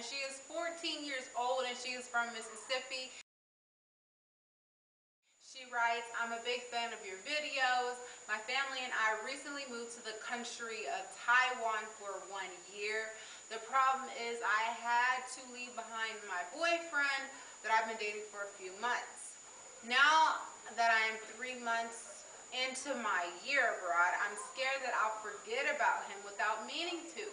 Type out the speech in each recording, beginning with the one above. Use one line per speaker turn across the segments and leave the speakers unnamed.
and she is 14 years old, and she is from Mississippi. She writes, I'm a big fan of your videos. My family and I recently moved to the country of Taiwan for 1 year. The problem is I had to leave behind my boyfriend that I've been dating for a few months. Now that I am 3 months into my year abroad, I'm scared that I'll forget about him without meaning to.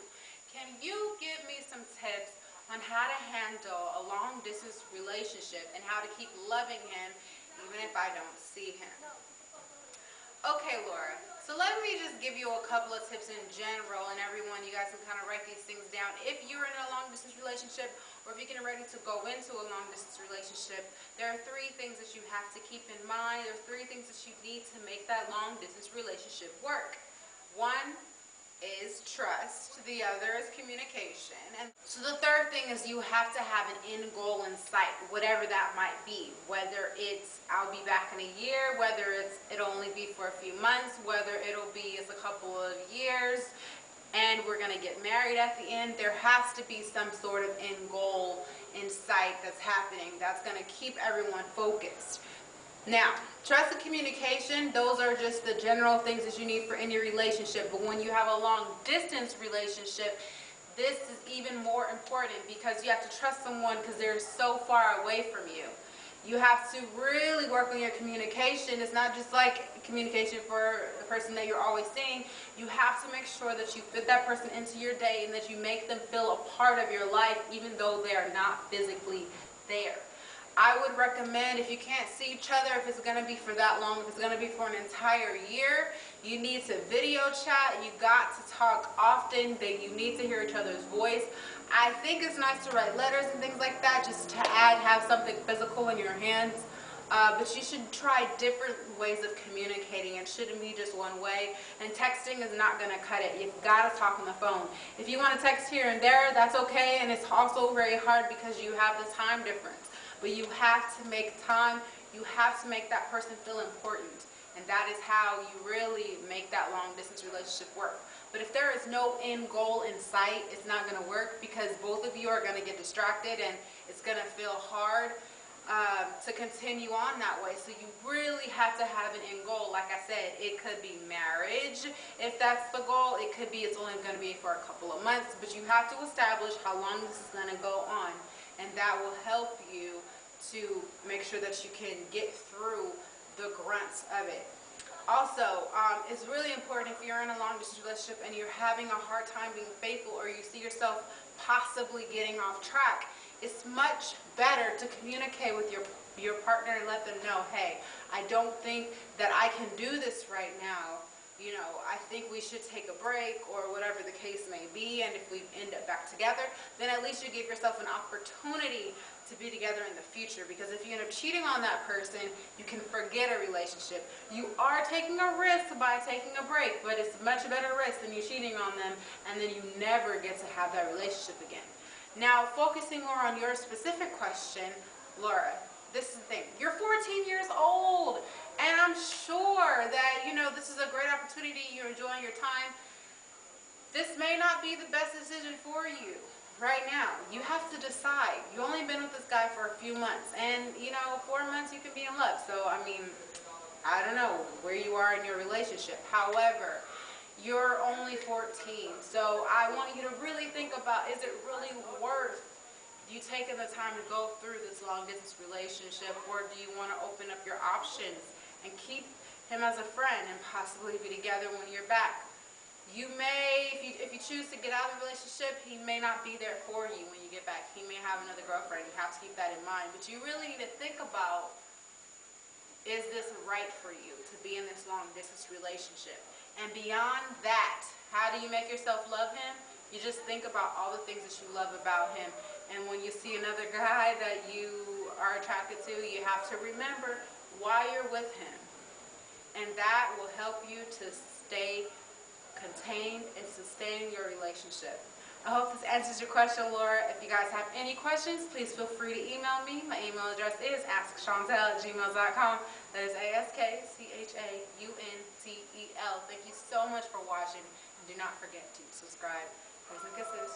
Can you give me some tips on how to handle a long distance relationship and how to keep loving him even if I don't see him? Okay, Laura, so let me just give you a couple of tips in general, and everyone, you guys can kind of write these things down. If you're in a long distance relationship, or if you're getting ready to go into a long distance relationship, there are 3 things that you have to keep in mind. There are 3 things that you need to make that long distance relationship work. 1 is trust, the other is communication, and so the 3rd thing is you have to have an end goal in sight, whatever that might be, whether it's I'll be back in a year, whether it'll only be for a few months, whether it'll be as a couple of years and we're going to get married at the end. There has to be some sort of end goal in sight that's happening that's going to keep everyone focused. Now, trust and communication, those are just the general things that you need for any relationship. But when you have a long distance relationship, this is even more important because you have to trust someone because they're so far away from you. You have to really work on your communication. It's not just like communication for the person that you're always seeing. You have to make sure that you fit that person into your day and that you make them feel a part of your life even though they are not physically there. I would recommend, if you can't see each other, if it's going to be for that long, if it's going to be for an entire year, you need to video chat. You got to talk often. You need to hear each other's voice. I think it's nice to write letters and things like that just to have something physical in your hands. But you should try different ways of communicating. It shouldn't be just one way. And texting is not going to cut it. You've got to talk on the phone. If you want to text here and there, that's okay. And it's also very hard because you have the time difference. But you have to make time. You have to make that person feel important. And that is how you really make that long distance relationship work. But if there is no end goal in sight, it's not going to work because both of you are going to get distracted and it's going to feel hard to continue on that way. So you really have to have an end goal. Like I said, it could be marriage. If that's the goal, it could be it's only going to be for a couple of months. But you have to establish how long this is going to go on. And that will help you to make sure that you can get through the grunts of it. Also, it's really important if you're in a long distance relationship and you're having a hard time being faithful or you see yourself possibly getting off track, it's much better to communicate with your partner and let them know, hey, I don't think that I can do this right now. You know, I think we should take a break or whatever the case may be, and if we end up back together, then at least you give yourself an opportunity to be together in the future, because if you end up cheating on that person, you can forget a relationship. You are taking a risk by taking a break, but it's much better risk than you cheating on them, and then you never get to have that relationship again. Now, focusing more on your specific question, Laura, this is the thing. You're 14 years old, and I'm sure that, you know, this is a great opportunity. You're enjoying your time. This may not be the best decision for you right now. You have to decide. You've only been with this guy for a few months, and, you know, 4 months you can be in love. So, I mean, I don't know where you are in your relationship. However, you're only 14, so I want you to really think about, is it really worth you taking the time to go through this long distance relationship, or do you want to open up your options and keep him as a friend and possibly be together when you're back? You may, if you choose to get out of the relationship, he may not be there for you when you get back. He may have another girlfriend. You have to keep that in mind. But you really need to think about, is this right for you to be in this long distance relationship? And beyond that, how do you make yourself love him? You just think about all the things that you love about him. And when you see another guy that you are attracted to, you have to remember why you're with him. And that will help you to stay contained and sustain your relationship. I hope this answers your question, Laura. If you guys have any questions, please feel free to email me. My email address is askchauntel@gmail.com. That is AskChauntel. Thank you so much for watching. And do not forget to subscribe. Hugs and kisses.